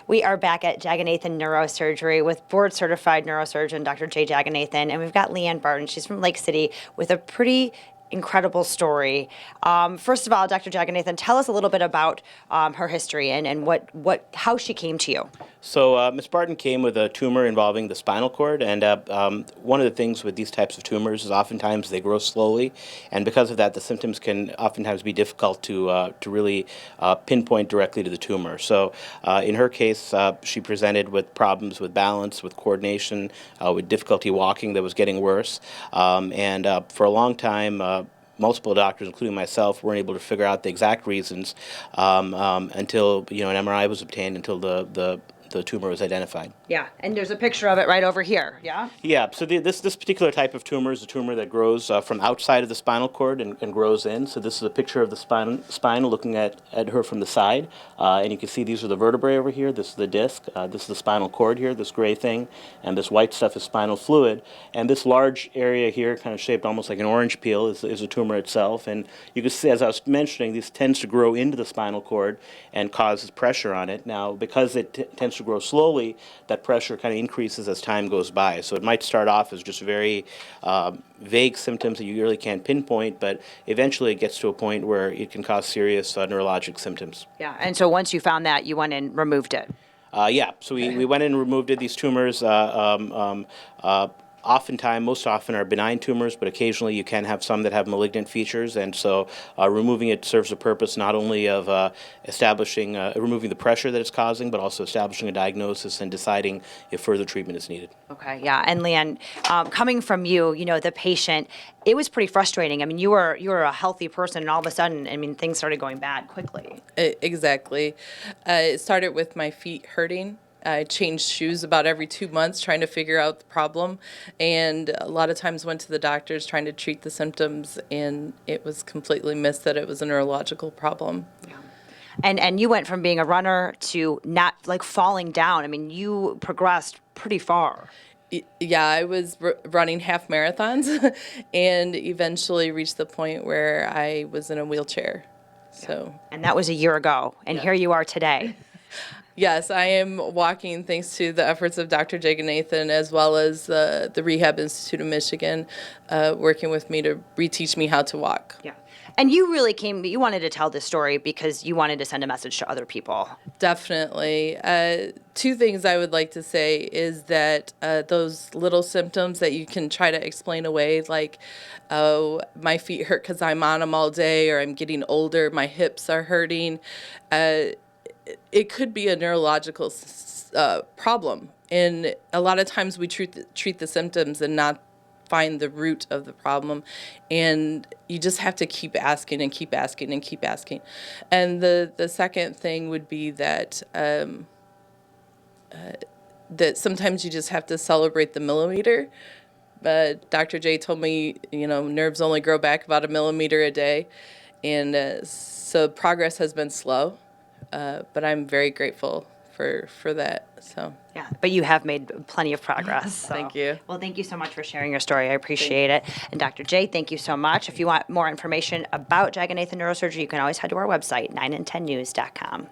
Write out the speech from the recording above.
We are back at Jagannathan Neurosurgery with board-certified neurosurgeon Dr. J. Jagannathan, and we've got LeAnn Barnes. She's from Lake City with a pretty incredible story. First of all, Dr. Jagannathan, tell us a little bit about her history and how she came to you. So Ms. Barton came with a tumor involving the spinal cord, and one of the things with these types of tumors is oftentimes they grow slowly, and because of that, the symptoms can oftentimes be difficult to really pinpoint directly to the tumor. So in her case, she presented with problems with balance, with coordination, with difficulty walking that was getting worse, and for a long time, multiple doctors, including myself, weren't able to figure out the exact reasons until an MRI was obtained, until the tumor was identified. Yeah, and there's a picture of it right over here, yeah? Yeah, so this particular type of tumor is a tumor that grows from outside of the spinal cord and grows in. So this is a picture of the spine looking at her from the side. And you can see these are the vertebrae over here. This is the disc. This is the spinal cord here, this gray thing. And this white stuff is spinal fluid. And this large area here, kind of shaped almost like an orange peel, is a tumor itself. And you can see, as I was mentioning, this tends to grow into the spinal cord and causes pressure on it. Now, because it tends to grow slowly, that pressure kind of increases as time goes by. So it might start off as just very vague symptoms that you really can't pinpoint, but eventually it gets to a point where it can cause serious neurologic symptoms. Yeah, and so once you found that, you went and removed it. Yeah, so we went in and removed it. These tumors most often are benign tumors, but occasionally you can have some that have malignant features, and so removing it serves a purpose not only of removing the pressure that it's causing, but also establishing a diagnosis and deciding if further treatment is needed. Okay, yeah, and LeAnn, coming from you, the patient, it was pretty frustrating. I mean, you were a healthy person, and all of a sudden, things started going bad quickly. Exactly. It started with my feet hurting. I changed shoes about every 2 months trying to figure out the problem, and a lot of times went to the doctors trying to treat the symptoms, and it was completely missed that it was a neurological problem. Yeah. And you went from being a runner to not falling down. You progressed pretty far. Yeah, I was running half marathons and eventually reached the point where I was in a wheelchair. So. And that was a year ago, and here you are today. Yes, I am walking thanks to the efforts of Dr. Jagannathan as well as the Rehab Institute of Michigan working with me to reteach me how to walk. Yeah. And you really you wanted to tell this story because you wanted to send a message to other people. Definitely. Two things I would like to say is that those little symptoms that you can try to explain away, like, oh, my feet hurt because I'm on them all day, or I'm getting older, my hips are hurting, it could be a neurological problem. And a lot of times we treat the symptoms and not find the root of the problem. And you just have to keep asking and keep asking and keep asking. And the second thing would be that that sometimes you just have to celebrate the millimeter. Dr. J told me, nerves only grow back about 1 millimeter a day. And so progress has been slow. But I'm very grateful for that. So yeah, but you have made plenty of progress. So. Thank you. Well, thank you so much for sharing your story. I appreciate it. And Dr. J, thank you so much. If you want more information about Jagannathan Neurosurgery, you can always head to our website, 9and10news.com.